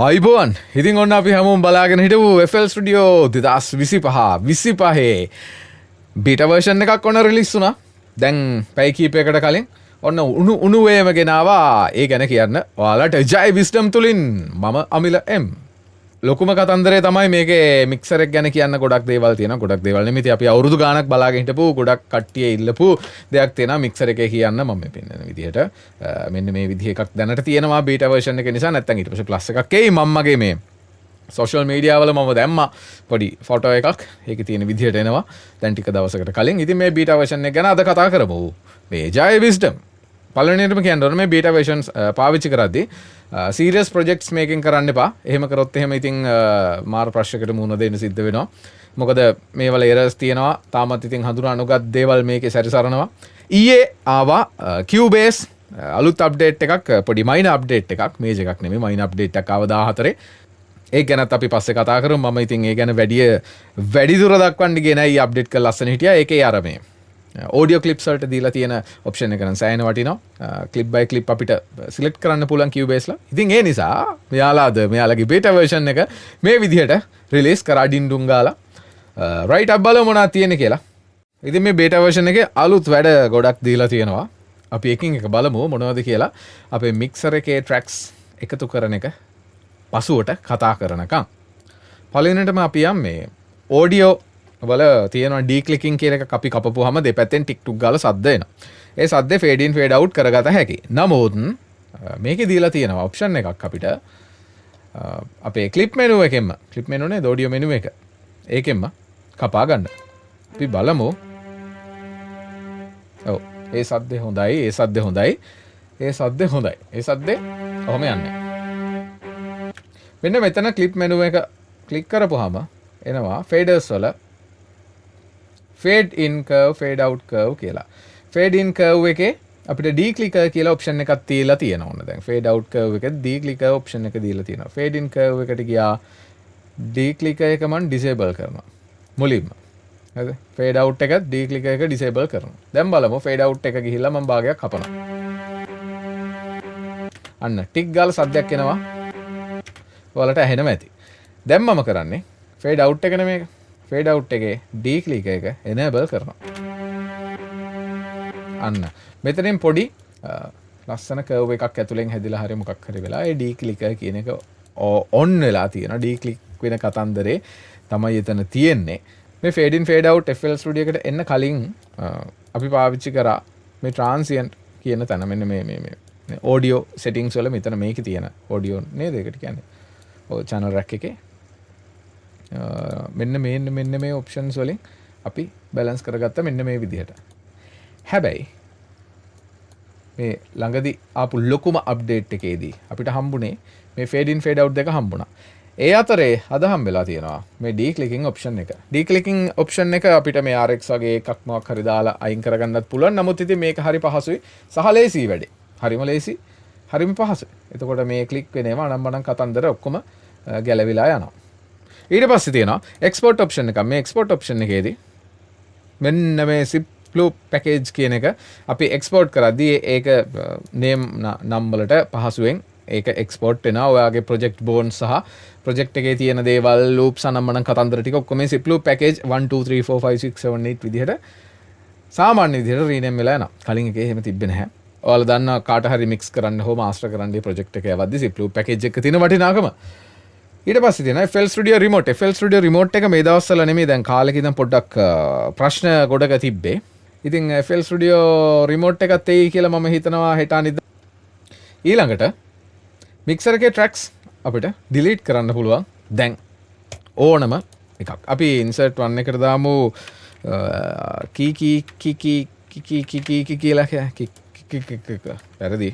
අයිබෝන් ඉතින් ඔන්න අපි හැමුම් බලාගෙන හිටපු FL ස්ටඩියෝ 2025 බිටවර්ෂන් එකක් ඔන්න රිලිස්සුනා දැන් පැයි කීපයකට කලින් ඔන්න උනුවේම ගෙනවා ඒ ගැන කියන්න ඔයාලට ජයි විස්ටම් තුළින් මම අමිල එම් ලොකුම කතන්දරේ තමයි මේක මික්සරක් ගැන කියන්න ගොඩක් දේවල් තියෙන ගොඩක් දේවල් නෙමෙයි අපි අවුරුදු ගාණක් බලාගෙන හිටපු ගොඩක් කට්ටිය ඉල්ලපු දෙයක් තියෙනවා මික්සර් එකේ කියන්න මම පෙන්නන විදිහට මෙන්න මේ විදිහ එකක් දැනට තියෙනවා බීටා වර්ෂන් එක නිසා නැත්නම් ඊට පස්සේ ප්ලස් එකක් එයි මම්මගේ මේ සෝෂල් මීඩියා වල මම දැම්මා පොඩි ෆොටෝ එකක් ඒකේ තියෙන විදිහට එනවා දැන් ටික දවසකට කලින් ඉතින් මේ බීටා වර්ෂන් එක ගැන අද කතා කරමු මේ ජය විස්ඩම් පලනටම කියන්න ඕන මේ බීටා වර්ෂන්ස් පාවිච්චි කරද්දී සීරියස් ප්‍රොජෙක්ට්ස් මේකින් කරන්න එපා එහෙම කරොත් එහෙම ඉතින් මාර ප්‍රශ්නයකට මුහුණ දෙන්න සිද්ධ වෙනවා මොකද මේවල එරර්ස් තියෙනවා තාමත් ඉතින් හඳුනා නොගත් දේවල් මේකේ සැරිසරනවා ඊයේ ආවා Cubase අලුත් අප්ඩේට් එකක් පොඩි මයිනර් අප්ඩේට් එකක් මේජර් එකක් නෙමෙයි මයිනර් අප්ඩේට් එකක් ආවා 14 ඒක ගැනත් අපි පස්සේ කතා කරමු මම ඉතින් ඒ ගැන වැඩි දුර දක්වන්න ගියේ නෑ ඊ අප්ඩේට් කරලා ලස්සන හිටියා ඒකේ අර මේ audio clips වලට දීලා තියෙන option එක නම් සෑහෙන වටිනවා clip by clip අපිට select කරන්න පුළුවන් Cubase ලා. ඉතින් ඒ නිසා මෙයාලගේ beta version එක මේ විදිහට release කරා ඩින්ඩුම් ගාලා right up බලමු මොනවද තියෙන්නේ කියලා. ඉතින් මේ beta version එකේ අලුත් වැඩ ගොඩක් දීලා තියෙනවා. අපි එකින් එක බලමු මොනවද කියලා. අපේ mixer එකේ tracks එකතු කරන එක පසුවට කතා කරනකම්. පළවෙනිටම අපි යම් මේ audio වල තියෙනවා ඩීක්ලිකින් කියන එක අපි කපපුවාම දෙපැත්තෙන් ටික් ටුක් ගාලා සද්ද එනවා. ඒ සද්දේ ෆේඩ් ඉන් ෆේඩ් අවුට් කරගත හැකියි. නමුත් මේකේ දීලා තියෙනවා ඔප්ෂන් එකක් අපිට අපේ ක්ලිප් මෙනු එකෙන්ම ක්ලිප් මෙනු නේ ඔඩියෝ මෙනු එක. ඒකෙන්ම කපා ගන්න. අපි බලමු. ඔව් ඒ සද්දේ හොඳයි. ඒ සද්දේ හොඳයි. ඒ සද්දේ හොඳයි. ඒ සද්දේ කොහොම යන්නේ? මෙන්න මෙතන ක්ලිප් මෙනු එක ක්ලික් කරපුවාම එනවා ෆේඩර්ස් වල fade in curve fade out curve කියලා. fade in curve එකේ අපිට declicker කියලා option එකක් තියලා තියෙනවා ඕන දැන්. fade out curve එකේ declicker option එක දීලා තියෙනවා. fade in curve එකට ගියා declicker එක මම disable කරනවා. මුලින්ම. හරිද? fade out එක declicker එක disable කරනවා. දැන් බලමු fade out එක ගිහිල්ලා මම භාගයක් කපනවා. අන්න ටික් ගාලා සද්දයක් එනවා. ඔයාලට ඇහෙනම ඇති. දැන් මම කරන්නේ fade out එක නෙමෙයි fade out එකේ declicker එක enable කරනවා. අන්න මෙතනින් පොඩි ලස්සන curve එකක් ඇතුලෙන් හැදිලා හරි මොකක් හරි වෙලා ඒ declicker කියන එක on වෙලා තියෙනවා. declick වෙන කතන්දරේ තමයි එතන තියෙන්නේ. මේ fade in fade out FL Studio එකට එන්න කලින් අපි පාවිච්චි කරා මේ transient කියන තැන මෙන්න මේ audio settings වල මෙතන මේකේ තියෙන audio නේද ඒකට කියන්නේ. ඔය channel rack එකේ මෙන්න මේ ඔප්ෂන්ස් වලින් අපි බැලන්ස් කරගත්ත මෙන්න මේ විදිහට. හැබැයි මේ ළඟදී ආපු ලොකුම අප්ඩේට් එකේදී අපිට හම්බුනේ මේ fade in fade out දෙක හම්බුණා. ඒ අතරේ අද හම්බෙලා තියෙනවා මේ declicking option එක. declicking option එක අපිට මේ RX වගේ එකක් මොකක් හරි දාලා අයින් කරගන්නත් පුළුවන්. නමුත් ඉතින් මේක හරි පහසුයි. සහ ලේසි වැඩේ. හරිම ලේසි. හරිම පහසුයි. එතකොට මේ ක්ලික් වෙනේම අනම්මනම් කතන්දර ඔක්කොම ගැලවිලා යනවා. ඊට පස්සේ තියෙනවා export option එක. මේ export option එකේදී මෙන්න මේ zip loop package කියන එක අපි export කරද්දී ඒක name නම් වලට පහසුවෙන් ඒක export වෙනවා. ඔයාගේ project bones සහ project එකේ තියෙන දේවල් loops අනම්මනම් කතන්දර ටික ඔක්කොම මේ zip loop package 1 2 3 4 5 6 7 8 විදිහට සාමාන්‍ය විදිහට rename වෙලා යනවා. කලින් එකේ එහෙම තිබ්බේ නැහැ. ඔයාලා දන්නා කාට හරි mix කරන්න හෝ master කරන්න මේ project එක යවද්දී zip loop package එක තියෙන වටිනාකම ඊට පස්සේ තියෙනවා FL Studio Remote. FL Studio Remote එක මේ දවස්වල නෙමෙයි දැන් කාලෙක ඉඳන් පොඩ්ඩක් ප්‍රශ්න ගොඩක තිබ්බේ. ඉතින් FL Studio Remote එකත් එයි කියලා මම හිතනවා හෙට අනිද්දා. ඊළඟට mixer එකේ tracks අපිට delete කරන්න පුළුවන් දැන් ඕනම එකක්. අපි insert 1 එකට දාමු කී කියලා වැරදි.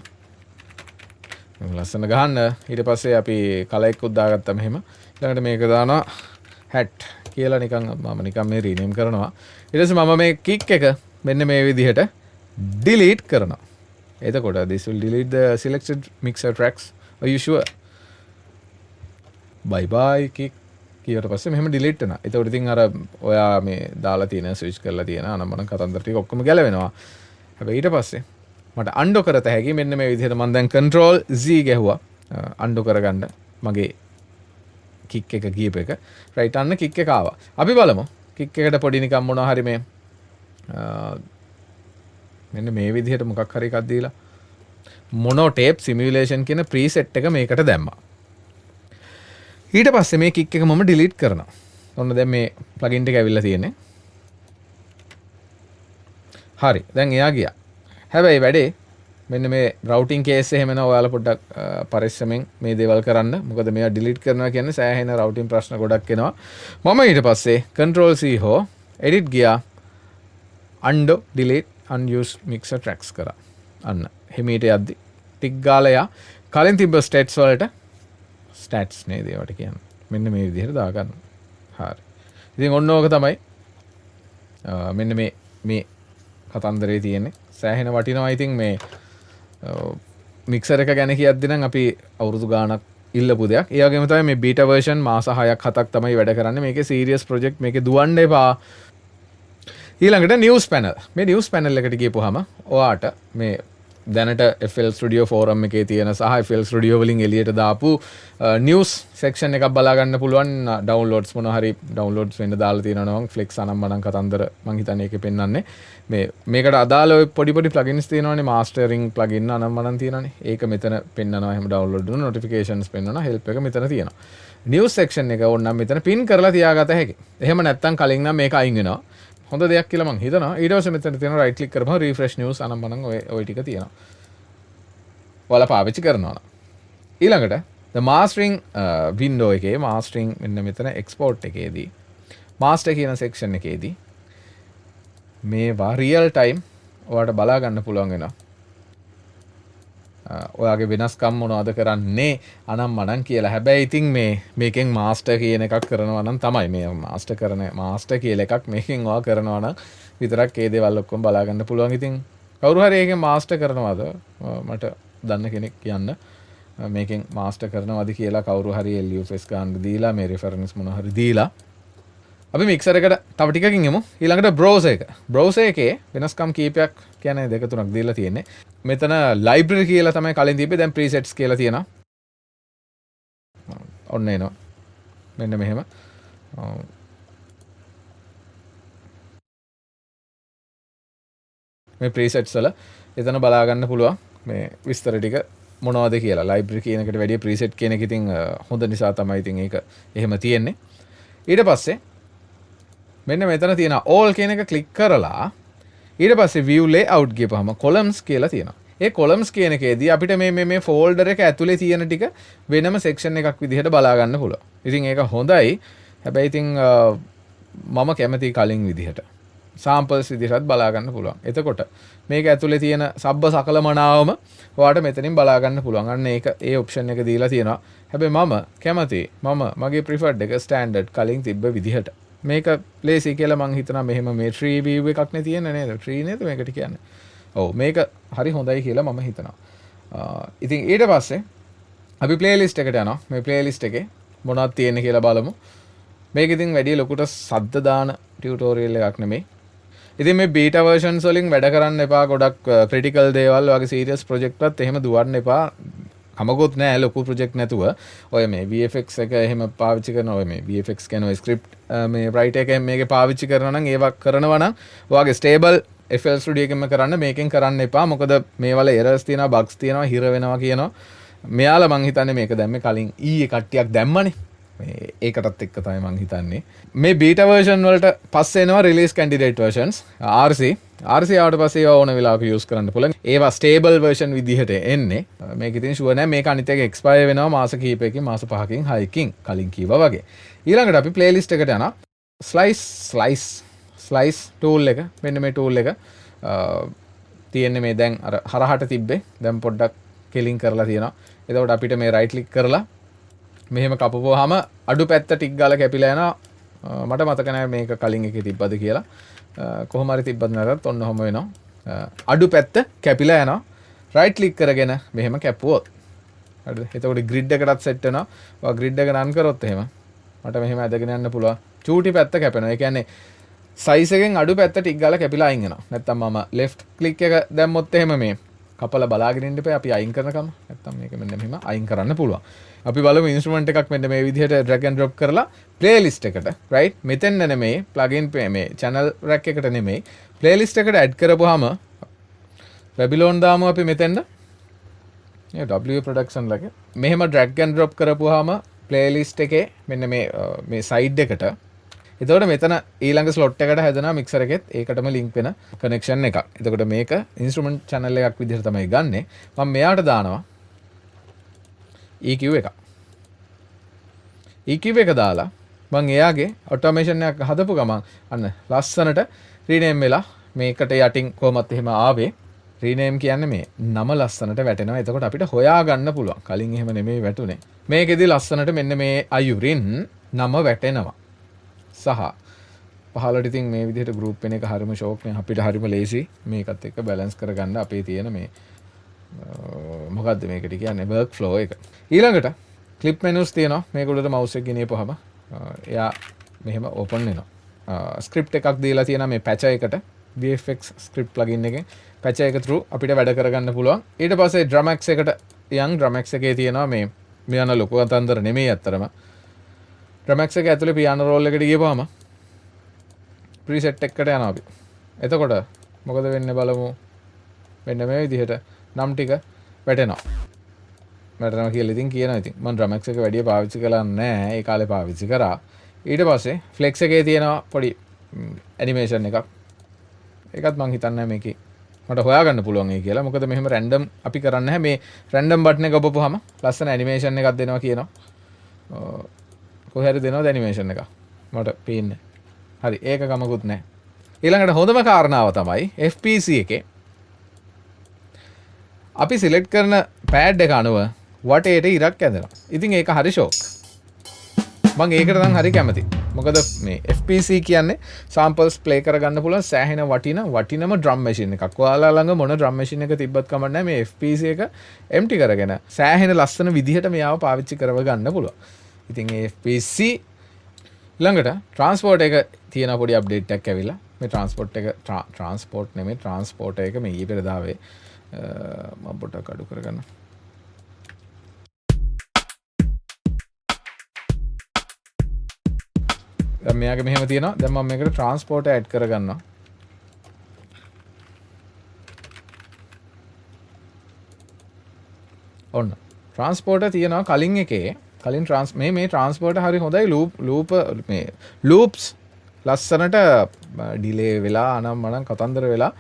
ලස්සන ගහන්න. ඊට පස්සේ අපි කලයක්කුත් දාගත්තා මෙහෙම. ඊළඟට මේක දානවා hat කියලා නිකන් මම නිකන් මේ රීනේම් කරනවා. ඊට පස්සේ මම මේ kick එක මෙන්න මේ විදිහට delete කරනවා. එතකොට this will delete the selected mixer tracks. Are you sure? Bye bye kick කීවට පස්සේ මෙහෙම delete වෙනවා. එතකොට ඉතින් අර ඔයා මේ දාලා තියෙන switch කරලා තියෙන අනම්මනම් කතන්දර ටික ඔක්කොම ගැලවෙනවා. හැබැයි ඊට පස්සේ මට අන්ඩෝ කරත හැකි මෙන්න මේ විදිහට මම දැන් control Z ගැහුවා අන්ඩෝ කරගන්න. මගේ කික් එක ගියප එක රයිට් අන්න කික් එක ආවා. අපි බලමු කික් එකට පොඩි නිකන් මොනවා හරි මේ මෙන්න මේ විදිහට මොකක් හරි එකක් දීලා මොනෝ ටේප් සිමියුලේෂන් කියන ප්‍රීසෙට් එක මේකට දැම්මා. ඊට පස්සේ මේ කික් එක මම ඩිලීට් කරනවා. ඔන්න දැන් මේ ප්ලගින් එක ඇවිල්ලා තියෙන්නේ. හරි. දැන් එයා ගියා. හැබැයි වැඩේ මෙන්න මේ රවුටින් කේස් එහෙම එනවා. ඔයාලා පොඩ්ඩක් පරිස්සමෙන් මේ දේවල් කරන්න. මොකද මේවා ඩිලීට් කරනවා කියන්නේ සෑහෙන රවුටින් ප්‍රශ්න ගොඩක් එනවා. මම ඊට පස්සේ control C හෝ edit ගියා. undo delete unused mixer tracks කරා. අන්න හිමීට යද්දි ටික් ගාලා යා කලින් තිබ්බ ස්ටේට්ස් වලට ස්ටැට්ස් නේද ඒවට කියන්නේ. මෙන්න මේ විදිහට දාගන්න. හරි. ඉතින් ඔන්න ඕක තමයි මෙන්න මේ කතන්දරේ තියෙන්නේ. සෑහෙන වටිනවා. ඉතින් මේ මික්සර් එක ගැන කියද්දි නම් අපි අවුරුදු ගාණක් ඉල්ලපු දෙයක්. ඒ වගේම තමයි මේ බීටා version මාස 6ක් 7ක් තමයි වැඩ කරන්නේ. මේකේ සීරියස් ප්‍රොජෙක්ට් මේකේ දුවන්න එපා. ඊළඟට නිවුස් පැනල්. මේ නිවුස් පැනල් එකට ගියපුවාම ඔයාට මේ දැනට FL Studio forum එකේ තියෙන සහ FL Studio වලින් එළියට දාපු නිවුස් සෙක්ෂන් එකක් බලා ගන්න පුළුවන්. ඩවුන්ලෝඩ්ස් මොනවා හරි ඩවුන්ලෝඩ්ස් වෙන්න දාලා තියෙනවා නම් ෆ්ලෙක්ස් අනම්මනම් කතන්දර මං හිතන්නේ ඒකේ පෙන්වන්නේ. මේකට අදාළ ඔය පොඩි ප්ලගින්ස් තියෙනවානේ මාස්ටරින් ප්ලගින් අනම්මනම් තියෙනවානේ. ඒක මෙතන පෙන්වනවා. එහෙම ඩවුන්ලෝඩ් කරන නොටිෆිකේෂන්ස් පෙන්වනවා. හෙල්ප් එක මෙතන තියෙනවා. නිවුස් සෙක්ෂන් එක ඕනනම් මෙතන පින් කරලා තියාගත හැකියි. එහෙම නැත්නම් කලින් නම් මේක අයින් වෙනවා. හොඳ දෙයක් කියලා මං හිතනවා. ඊට පස්සේ මෙතන තියෙන රයිට් ක්ලික් කරපුවම රිෆ්‍රෙෂ් නිවුස් අනම්මනම් ඔය ටික තියෙනවා. ඔයාලා පාවිච්චි කරනවා නම්. ඊළඟට the mastering window එකේ mastering මෙන්න මෙතන export එකේදී master කියන section එකේදී මේවා real time ඔයාලට බලා ගන්න පුළුවන් වෙනවා. ඔයාගේ වෙනස්කම් මොනවද කරන්නේ අනම්මනම් කියලා. හැබැයි ඉතින් මේකෙන් මාස්ටර් කියන එකක් කරනවා නම් තමයි මේ මාස්ටර් කියලා එකක් මේකෙන් ඔයා කරනවා නම් විතරක් ඒ දේවල් ඔක්කොම බලා ගන්න පුළුවන්. ඉතින් කවුරු හරි ඒකෙන් මාස්ටර් කරනවද මට දන්න කෙනෙක් කියන්න. මේකෙන් මාස්ටර් කරනවද කියලා කවුරු හරි LUFS ගන්න දීලා මේ රෙෆරන්ස් මොනවා හරි දීලා අපි මික්සර් එකට තව ටිකකින් යමු. ඊළඟට browser එක. browser එකේ වෙනස්කම් කීපයක් කියන්නේ දෙක තුනක් දීලා තියෙන්නේ. මෙතන library කියලා තමයි කලින් තිබ්බේ. දැන් presets කියලා තියෙනවා. ඔන්න එනවා. මෙන්න මෙහෙම. මේ presets වල එතන බලා ගන්න පුළුවන් මේ විස්තර ටික මොනවද කියලා. library කියන එකට වැඩිය preset කියන එක ඉතින් හොඳ නිසා තමයි ඉතින් ඒක එහෙම තියෙන්නේ. ඊට පස්සේ මෙන්න මෙතන තියෙන all කියන එක ක්ලික් කරලා ඊට පස්සේ view layout ගියපහම columns කියලා තියෙනවා. ඒ columns කියන එකේදී අපිට මේ folder එක ඇතුලේ තියෙන ටික වෙනම section එකක් විදිහට බලා ගන්න පුළුවන්. ඉතින් ඒක හොඳයි. හැබැයි ඉතින් මම කැමති කලින් විදිහට samples විදිහටත් බලා ගන්න පුළුවන්. එතකොට මේක ඇතුලේ තියෙන සබ්බ සකල මනාවම ඔයාලට මෙතනින් බලා ගන්න පුළුවන්. අන්න ඒක ඒ option එක දීලා තියෙනවා. හැබැයි මම කැමති මගේ preferred එක standard කලින් තිබ්බ විදිහට. මේක ලේසි කියලා මං හිතනවා. මෙහෙම මේ tree view එකක් නේ තියෙන්නේ නේද? tree නේද මේකට කියන්නේ? ඔව් මේක හරි හොඳයි කියලා මම හිතනවා. ඉතින් ඊට පස්සේ අපි playlist එකට යනවා. මේ playlist එකේ මොනවද තියෙන්නේ කියලා බලමු. මේක ඉතින් වැඩි ලොකුට සද්ද දාන ටියුටෝරියල් එකක් නෙමෙයි. ඉතින් මේ beta versions වලින් වැඩ කරන්න එපා. ගොඩක් critical දේවල් වගේ serious project එකත් එහෙම දුවන්න එපා. කමකොත් නෑ ලොකු ප්‍රොජෙක්ට් නැතුව ඔය මේ VFX එක එහෙම පාවිච්චි කරනවා. ඔය මේ VFX කියන ඔය ස්ක්‍රිප්ට් මේ writer එකෙන් මේකේ පාවිච්චි කරනවා නම් ඒවා කරනවා නම් ඔයාගේ stable FL Studio එකෙන්ම කරන්න. මේකෙන් කරන්න එපා. මොකද මේ වල errors තියෙනවා, bugs තියෙනවා, හිර වෙනවා කියනවා. මෙයාලා මං හිතන්නේ මේක දැම්මේ කලින් ඊයේ කට්ටියක් දැම්මනේ. මේ ඒකටත් එක්ක තමයි මං හිතන්නේ. මේ beta version වලට පස්සේ එනවා release candidate versions RC ආවට පස්සේ ඒවා ඕන වෙලාවක use කරන්න පුළුවන්. ඒවා stable version විදිහට එන්නේ. මේක ඉතින් sure නෑ මේක අනිත් එක expire වෙනවා මාස කිහිපයකින්, මාස 5කින්, 6කින් කලින් කිව්වා වගේ. ඊළඟට අපි playlist එකට යනවා. slice tool එක. මෙන්න මේ tool එක තියෙන්නේ මේ දැන් අර හරහට තිබ්බේ. දැන් පොඩ්ඩක් කෙලින් කරලා තියෙනවා. එතකොට අපිට මේ right click කරලා මෙහෙම කපපුවාම අඩු පැත්ත ටික ගාලා කැපිලා යනවා. මට මතක නැහැ මේක කලින් එකේ තිබ්බද කියලා. කොහොම හරි තිබ්බත් නැතත් ඔන්න ඔහම වෙනවා. අඩු පැත්ත කැපිලා යනවා. right click කරගෙන මෙහෙම කැපුවොත්. හරිද? එතකොට grid එකටත් set වෙනවා. ඔය grid එක run කරොත් එහෙම මට මෙහෙම ඇදගෙන යන්න පුළුවන්. චූටි පැත්ත කැපෙනවා. ඒ කියන්නේ size එකෙන් අඩු පැත්ත ටික ගාලා කැපිලා අයින් වෙනවා. නැත්තම් මම left click එක දැම්මොත් එහෙම මේ කපලා බලාගෙන ඉන්න එපා අපි අයින් කරනකම්. නැත්තම් මේක මෙන්න මෙහෙම අයින් කරන්න පුළුවන්. අපි බලමු ඉන්ස්ට්‍රුමන්ට් එකක් මෙන්න මේ විදිහට drag and drop කරලා playlist එකට right මෙතෙන් නෙමෙයි plugin මේ channel rack එකට නෙමෙයි playlist එකට add කරපුවාම Babylon දාමු අපි මෙතෙන්ද මේ W production ලක මෙහෙම drag and drop කරපුවාම playlist එකේ මෙන්න මේ side එකට එතකොට මෙතන ඊළඟ slot එකට හැදෙනවා mixer එකෙත් ඒකටම link වෙන connection එකක්. එතකොට මේක instrument channel එකක් විදිහට තමයි ගන්නෙ. මම මෙයාට දානවා EQ එක. EQ එක දාලා මම එයාගේ automation එකක් හදපු ගමන් අන්න ලස්සනට rename වෙලා මේකට යටින් කොහොමත් එහෙම ආවේ rename කියන්නේ මේ නම ලස්සනට වැටෙනවා. එතකොට අපිට හොයා ගන්න පුළුවන්. කලින් එහෙම නෙමෙයි වැටුනේ. මේකෙදි ලස්සනට මෙන්න මේ අයුරින් නම වැටෙනවා. සහ පහලට ඉතින් මේ විදිහට group වෙන එක හරිම ෂෝක් නේ. අපිට හරිම ලේසි මේකත් එක්ක balance කරගන්න අපේ තියෙන මේ මොකද්ද මේකට කියන්නේ work flow එක. ඊළඟට clip menus තියෙනවා. මේක උඩට mouse එක ගෙනියපුවාම එයා මෙහෙම open වෙනවා. script එකක් දීලා තියෙනවා මේ patcher එකට VFX script plugin එකෙන් patcher එක through අපිට වැඩ කරගන්න පුළුවන්. ඊට පස්සේ Dramax එකට Dramax එකේ තියෙනවා මේ මෙයන ලොකු අතන්දර නෙමෙයි අත්‍තරම. Dramax එක ඇතුලේ piano roll එකට ගියපුවාම preset එකකට යනවා අපි. එතකොට මොකද වෙන්නේ බලමු. මෙන්න මේ විදිහට නම් ටික වැටෙනවා. වැටෙනවා කියලා ඉතින් කියනවා ඉතින්. මම Dramax එක වැඩි පාවිච්චි කළා නෑ. ඒ කාලේ පාවිච්චි කරා. ඊට පස්සේ Flex එකේ තියෙනවා පොඩි animation එකක්. ඒකත් මම හිතන්නේ මේකේ මට හොයාගන්න පුළුවන් ඒ කියලා. මොකද මෙහෙම random අපි කරන්නේ නැහැ. මේ random button එක ඔබපුවාම ලස්සන animation එකක් දෙනවා කියනවා. කොහේ හරි දෙනවද animation එක? මට පේන්නේ. හරි ඒක ගමකුත් නැහැ. ඊළඟට හොඳම කාරණාව තමයි FPC එකේ අපි සිලෙක්ට් කරන පෑඩ් එක අනුව වටේට ඉරක් ඇඳෙනවා. ඉතින් ඒක හරි ෂෝක්. මම ඒකට නම් හරි කැමතියි. මොකද මේ FPC කියන්නේ samples play කරගන්න පුළුවන් සෑහෙන වටිනම drum machine එකක්. ඔයාලා ළඟ මොන drum machine එක තිබ්බත් කමක් නැහැ මේ FPC එක empty කරගෙන සෑහෙන ලස්සන විදිහට මෙයාව පාවිච්චි කරව ගන්න පුළුවන්. ඉතින් මේ FPC ළඟට transport එක තියෙන පොඩි update එකක් ඇවිල්ලා මේ transport නෙමෙයි transport එක මේ ඊපෙර දාවේ මම පොඩ්ඩක් අඩු කරගන්න. දැන් මෙයාගේ මෙහෙම තියෙනවා. දැන් මම මේකට transport add කරගන්නවා. ඔන්න transport තියෙනවා කලින් එකේ. කලින් මේ transport හරි හොඳයි loops ලස්සනට delay වෙලා අනම්මනම් කතන්දර වෙලා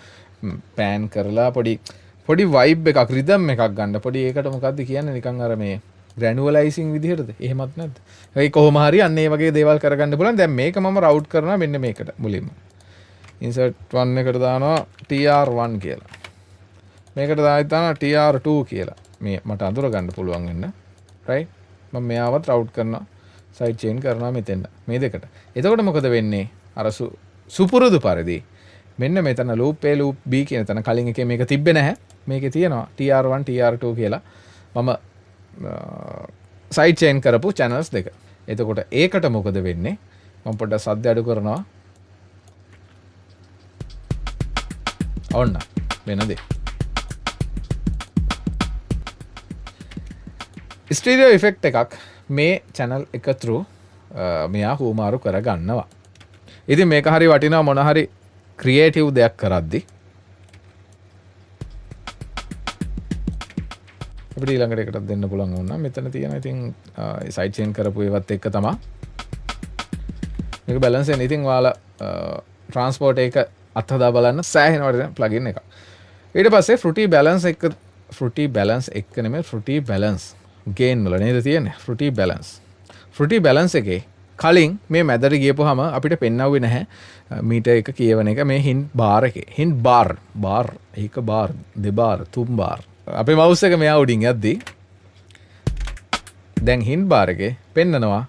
pan කරලා පොඩි vibe එකක් rhythm එකක් ගන්න. පොඩි ඒකට මොකද්ද කියන්නේ නිකන් අර මේ granualizing විදිහටද? එහෙමත් නැද්ද? ඒ කොහොම හරි අන්න ඒ වගේ දේවල් කරගන්න පුළුවන්. දැන් මේක මම route කරනවා මෙන්න මේකට මුලින්ම. insert 1 එකට දානවා tr1 කියලා. මේකට දානවා tr2 කියලා. මේ මට අඳුර ගන්න පුළුවන් වෙන්න. right? මම මෙයාවත් route කරනවා. side chain කරනවා මෙතෙන්ද. මේ දෙකට. එතකොට මොකද වෙන්නේ? අර සුපුරුදු පරිදි මෙන්න මෙතන loop A loop B කියන තැන කලින් එකේ මේක තිබ්බේ නැහැ. මේකේ තියෙනවා tr1 tr2 කියලා. මම side chain කරපු channels දෙක. එතකොට ඒකට මොකද වෙන්නේ? මම පොඩ්ඩක් සද්ද අඩු කරනවා. ඔන්න වෙන දේ. ස්ටීරියෝ ඉෆෙක්ට් එකක් මේ channel එක through මෙයා හුමාරු කරගන්නවා. ඉතින් මේක හරි වටිනවා මොන හරි ක්‍රියේටිව් දෙයක් කරද්දි. අපිට ඊළඟට එකටත් දෙන්න පුළුවන් වුණා. මෙතන තියෙන ඉතින් සයිඩ් චේන් කරපු ඒවත් එක්ක තමයි මේක බැලන්ස් වෙන්නේ. ඉතින් ඔයාලා ට්‍රාන්ස්පෝර්ට් එක අත්හදා බලන්න සෑහෙන වටින ප්ලගින් එකක්. ඊට පස්සේ Fruity Balance එක නෙමෙයි Fruity Balance gain වල නේද තියෙන්නේ Fruity Balance එකේ කලින් මේ මැදට ගියපුවාම අපිට පෙන්වුවේ නැහැ මීටර් එක කියවන එක මේ හින් බාර් එකේ හින් බාර් එක බාර් දෙබාර් තුන් බාර් අපේ මවුස් එක මෙයා උඩින් යද්දි දැන් හින් බාර් එකේ පෙන්නනවා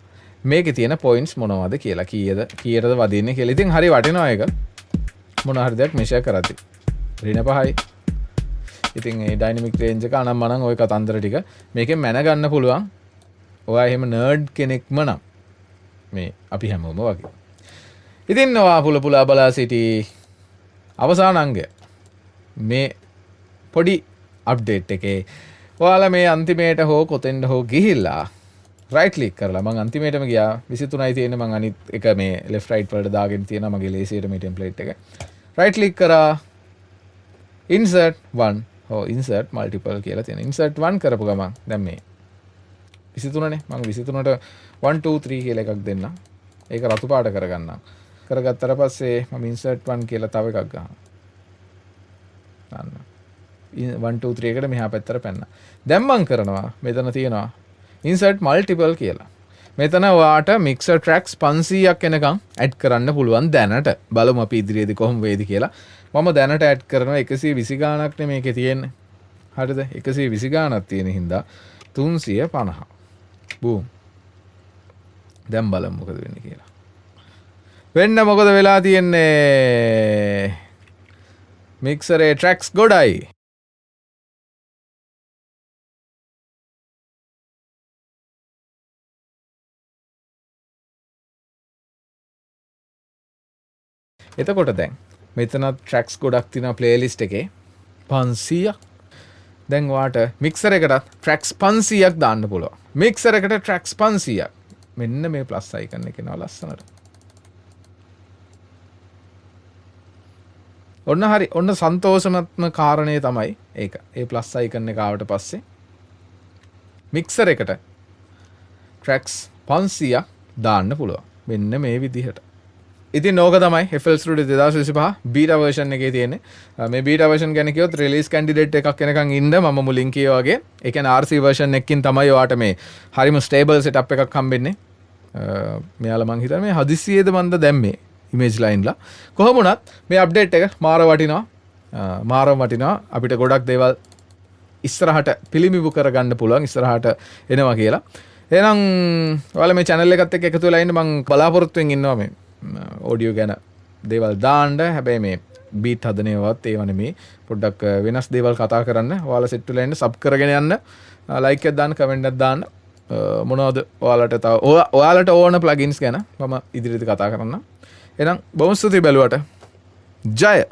මේකේ තියෙන පොයින්ට්ස් මොනවද කියලා කීයටද වදින්නේ කියලා. ඉතින් හරි වටිනවා ඒක මොන හරි දෙයක් මෙෂර් කරද්දි ඍණ 5යි. ඉතින් මේ ඩයිනමික් රේන්ජ් එක අනම්මනම් ওই කතන්දර ටික මේකෙන් මැන ගන්න පුළුවන්. ඔයා එහෙම නර්ඩ් කෙනෙක්ම නම් මේ අපි හැමෝම වගේ. ඉතින් ඔයා පුල බලා සිටි අවසාන අංගය මේ පොඩි අප්ඩේට් එකේ ඔයාලා මේ අන්තිමේට හෝ කොතෙන්ද හෝ ගිහිල්ලා රයිට් ක්ලික් කරලා මම අන්තිමේටම ගියා 23යි තියෙන්නේ මම අනිත් එක මේ left right වලට දාගෙන තියෙනවා මගේ ලේසියට මේ ටෙම්ප්ලේට් එක රයිට් ක්ලික් කරා insert one හෝ insert multiple කියලා තියෙනවා insert one කරපු ගමන් දැන් මේ 23නේ මම 23ට 1 2 3 කියලා එකක් දෙන්නම් ඒක රතු පාට කරගන්නම් කරගත්තට පස්සේ මම insert one කියලා තව එකක් ගන්නවා ගන්න 1 2 3 එකට මෙහා පැත්තට පැන්න දැන් මම කරනවා මෙතන තියෙනවා insert multiple කියලා. මෙතන ඔයාට mixer tracks 500ක් එනකම් ඇඩ් කරන්න පුළුවන් දැනට. බලමු අපි ඉදිරියේදී කොහොම වේද කියලා. මම දැනට ඇඩ් කරනවා 120 ගාණක් නේ මේකේ තියෙන්නේ. හරිද? 120 ගාණක් තියෙන හින්දා 350. බූම්. දැන් බලමු මොකද වෙන්නේ කියලා. වෙන්න මොකද වෙලා තියෙන්නේ? mixer tracks ගොඩයි. එතකොට දැන් මෙතන ට්‍රැක්ස් ගොඩක් තියෙනවා ප්ලේලිස්ට් එකේ 500ක් දැන් ඔයාට මික්සර් එකටත් ට්‍රැක්ස් 500ක් දාන්න පුළුවන් මික්සර් එකට ට්‍රැක්ස් 500ක් මෙන්න මේ ප්ලස් අයිකන් එක එනවා ලස්සනට ඔන්න හරි ඔන්න සන්තෝෂමත්ම කාරණේ තමයි ඒක ඒ ප්ලස් අයිකන් එක ආවට පස්සේ මික්සර් එකට ට්‍රැක්ස් 500ක් දාන්න පුළුවන් මෙන්න මේ විදිහට ඉතින් ඕක තමයි FL Studio 2025 බීටා version එකේ තියෙන්නේ. මේ බීටා version ගැන කිව්වොත් release candidate එකක් එනකන් ඉන්න මම මුලින් කිව්වා වගේ. ඒ කියන්නේ RC version එකකින් තමයි ඔයාට මේ හරිම stable setup එකක් හම්බෙන්නේ. මෙයාලා මං හිතන්නේ මේ හදිස්සියේද මන්ද දැම්මේ image line ලා. කොහොම වුණත් මේ update එක මාර වටිනවා. මාරම වටිනවා. අපිට ගොඩක් දේවල් ඉස්සරහට පිළිඹු කරගන්න පුළුවන් ඉස්සරහට එනවා කියලා. එහෙනම් ඔයාලා මේ channel එකත් එක්ක එකතු වෙලා ඉන්න මං බලාපොරොත්තුෙන් ඉන්නවා මේ ඕඩියෝ ගැන දේවල් දාන්න හැබැයි මේ බීට් හදනේවත් ඒව නෙමෙයි පොඩ්ඩක් වෙනස් දේවල් කතා කරන්න ඔයාලා සෙට් වෙලා ඉන්න සබ් කරගෙන යන්න ලයික් එකක් දාන්න කමෙන්ට් එකක් දාන්න මොනවද ඔයාලට තව ඔයාලට ඕන ප්ලගින්ස් ගැන මම ඉදිරියට කතා කරන්නම් එහෙනම් බොහොම ස්තුතියි බැලුවට ජය